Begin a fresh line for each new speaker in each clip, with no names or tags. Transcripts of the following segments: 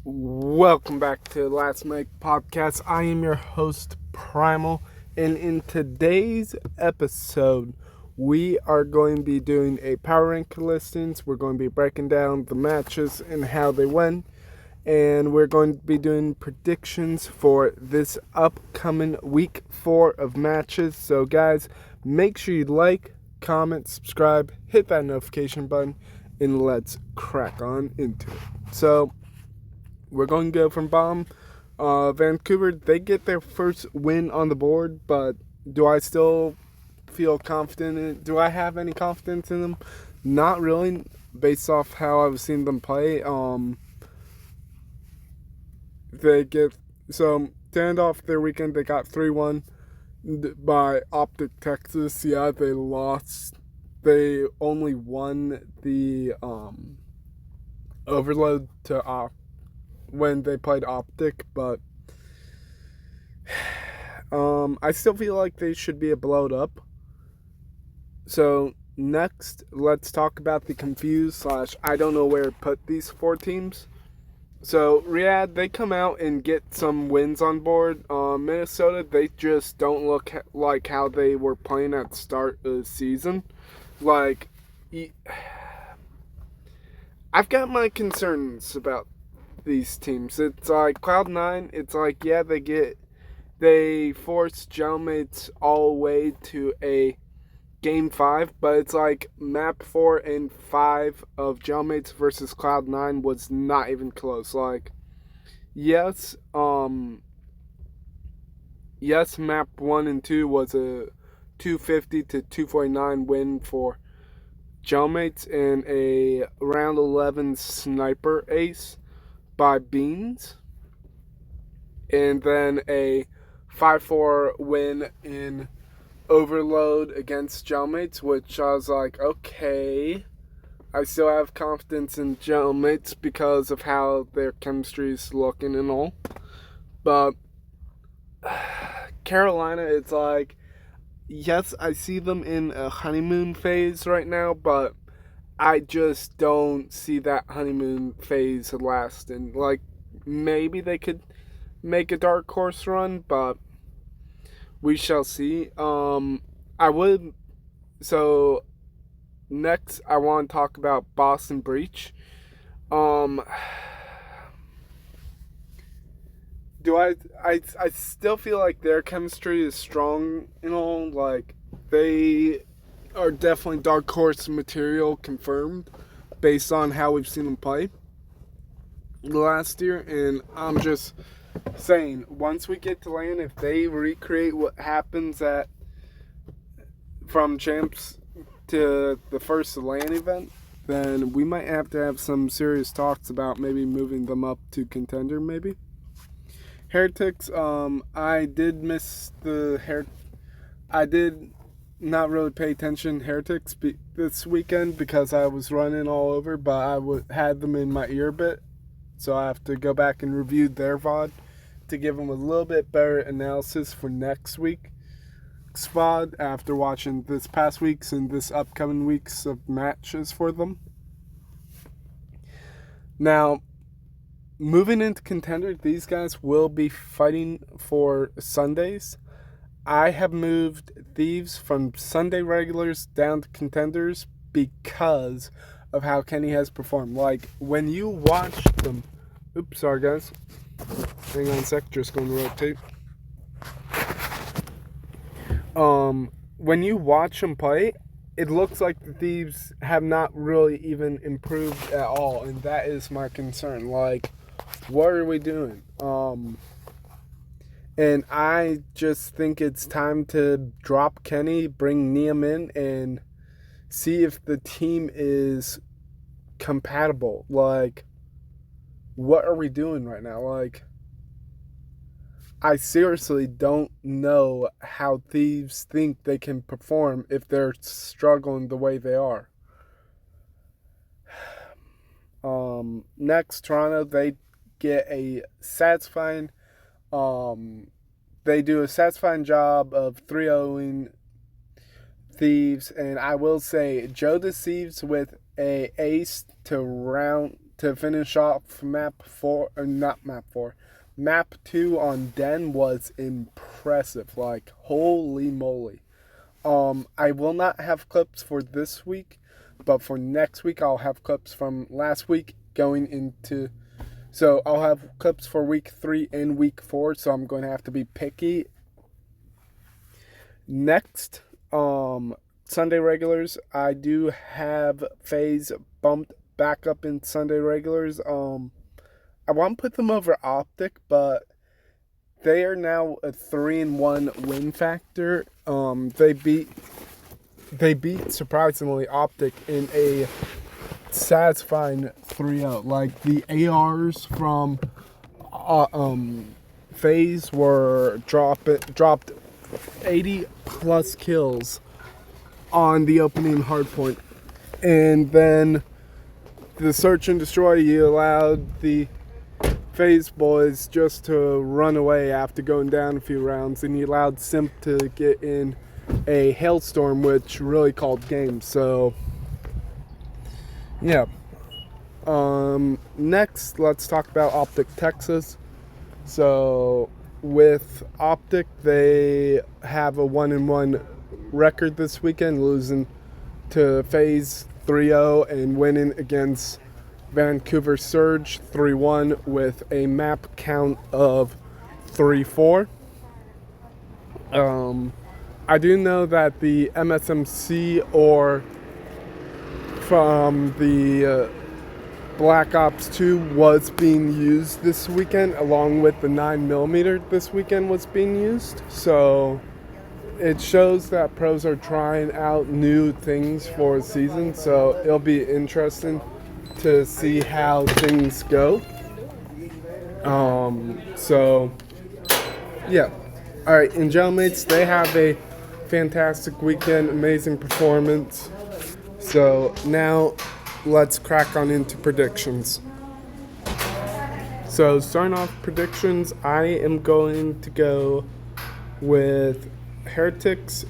Welcome back to Last Make Podcast. I am your host, Primal, and in today's episode, we are going to be doing a power rank listings. We're going to be breaking down the matches and how they went, and we're going to be doing predictions for this upcoming week 4 of matches. So, guys, make sure you like, comment, subscribe, hit that notification button, and let's crack on into it. So, we're going to go from bottom. Vancouver, they get their first win on the board, but do I still feel confident in it? Do I have any confidence in them? Not really, based off how I've seen them play. They get so to end off their weekend, they got 3-1 by OpTic Texas. Yeah, they lost. They only won the overload to when they played OpTic, but I still feel like they should be blowed up. So next, let's talk about the confused / I don't know where to put these 4 teams. So Riyadh, they come out and get some wins on board. Minnesota, they just don't look like how they were playing at the start of the season. Like, I've got my concerns about these teams. It's like Cloud9, it's like, yeah, they force jailmates all the way to a game 5, but it's like map 4 and 5 of jailmates versus Cloud9 was not even close. Like, yes, map 1 and 2 was a 250 to 249 win for jailmates and a round 11 sniper ace by Beans, and then a 5-4 win in Overload against jailmates, which I was like, okay, I still have confidence in jailmates because of how their chemistry is looking and all. But Carolina, it's like, yes, I see them in a honeymoon phase right now, but I just don't see that honeymoon phase lasting. Like, maybe they could make a dark horse run, but we shall see. I would. So next, I want to talk about Boston Breach. Do I still feel like their chemistry is strong and all. Like, they are definitely dark horse material confirmed based on how we've seen them play last year, and I'm just saying, once we get to LAN, if they recreate what happens from champs to the first LAN event, then we might have to have some serious talks about maybe moving them up to contender, maybe. Heretics, I did miss I did not really pay attention Heretics this weekend because I was running all over, but I had them in my ear a bit, so I have to go back and review their VOD to give them a little bit better analysis for next week's VOD after watching this past week's and this upcoming weeks of matches for them. Now, moving into contender, these guys will be fighting for Sundays. I have moved Thieves from Sunday regulars down to contenders because of how Kenny has performed. Like, when you watch them... Oops, sorry guys. Hang on a sec, just going to rotate. When you watch them play, it looks like the Thieves have not really even improved at all, and that is my concern. Like, what are we doing? And I just think it's time to drop Kenny, bring Neum in, and see if the team is compatible. Like, what are we doing right now? Like, I seriously don't know how Thieves think they can perform if they're struggling the way they are. Next, Toronto, they get a satisfying... they do a satisfying job of 3-0ing Thieves, and I will say Joe deceives with a ace to to finish off map 4, or not map 4, map 2 on Den was impressive. Like, holy moly. I will not have clips for this week, but for next week I'll have clips from last week going into, so I'll have clips for week 3 and week 4, so I'm going to have to be picky. Next, Sunday regulars, I do have FaZe bumped back up in Sunday regulars. I want to put them over OpTic, but they are now a 3-1 win factor. They beat surprisingly OpTic in a satisfying 3-0. Like, the ARs from FaZe were dropped 80 plus kills on the opening hardpoint, and then the search and destroy, you allowed the FaZe boys just to run away after going down a few rounds, and he allowed Simp to get in a hailstorm, which really called game. So, yeah. Next, let's talk about OpTic Texas. So, with OpTic, they have a 1-1 record this weekend, losing to FaZe 3-0 and winning against Vancouver Surge 3-1 with a map count of 3-4. I do know that the MSMC or from the Black Ops 2 was being used this weekend, along with the 9mm this weekend was being used. So it shows that pros are trying out new things for a season, so it'll be interesting to see how things go. So, yeah. Alright, and Gentlemates, they have a fantastic weekend, amazing performance. So, now let's crack on into predictions. So, starting off predictions, I am going to go with Heretics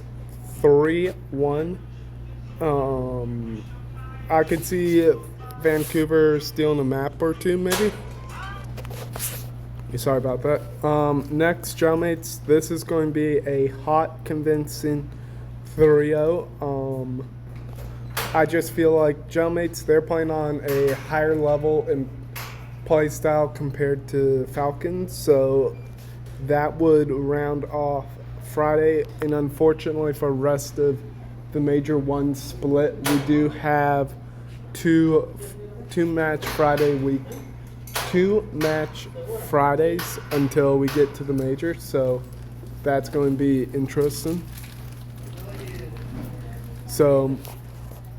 3-1. I could see Vancouver stealing a map or two, maybe. Sorry about that. Next, Gentlemates, this is going to be a hot, convincing 3-0. I just feel like Gentlemates, they're playing on a higher level in play style compared to Falcons, so that would round off Friday. And unfortunately for the rest of the Major 1 split, we do have two match Fridays until we get to the Major, so that's going to be interesting. So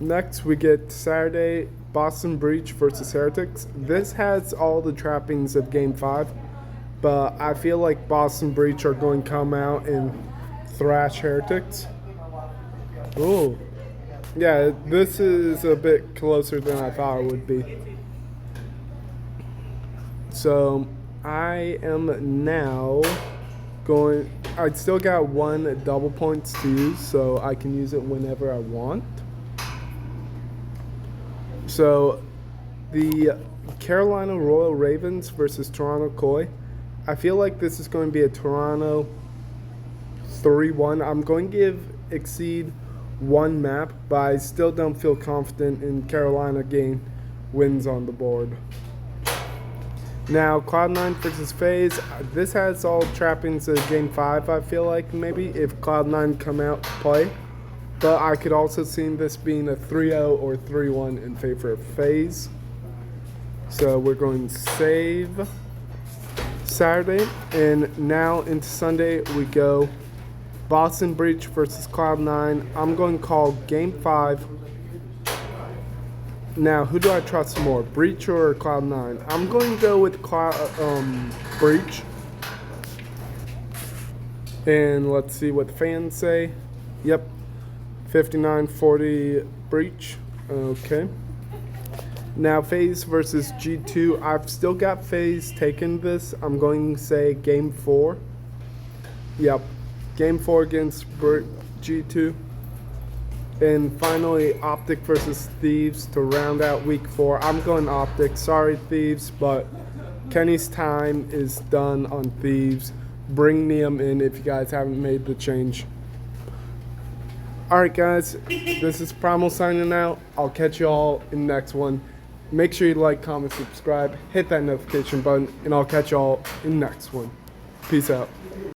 next we get Saturday, Boston Breach versus Heretics. This has all the trappings of Game 5, but I feel like Boston Breach are going to come out and thrash Heretics. Ooh. Yeah, this is a bit closer than I thought it would be. So, I am now going... I still got one double points to use, so I can use it whenever I want. So, the Carolina Royal Ravens versus Toronto Koi. I feel like this is going to be a Toronto 3-1. I'm going to give Exceed one map, but I still don't feel confident in Carolina getting wins on the board. Now, Cloud9 versus FaZe. This has all trappings of Game 5, I feel like, maybe, if Cloud9 come out to play. But I could also see this being a 3-0 or 3-1 in favor of FaZe. So we're going to save Saturday. And now into Sunday we go Boston Breach versus Cloud9. I'm going to call Game 5. Now, who do I trust more, Breach or Cloud9? I'm going to go with Breach. And let's see what the fans say. Yep, 59-40 Breach. Okay. Now, FaZe versus G2. I've still got FaZe taking this. I'm going to say Game 4. Yep. Game 4 against G2. And finally, OpTic versus Thieves to round out week 4. I'm going OpTic. Sorry, Thieves, but Kenny's time is done on Thieves. Bring Liam in if you guys haven't made the change. Alright, guys, this is Primal signing out. I'll catch you all in the next one. Make sure you like, comment, subscribe, hit that notification button, and I'll catch you all in the next one. Peace out.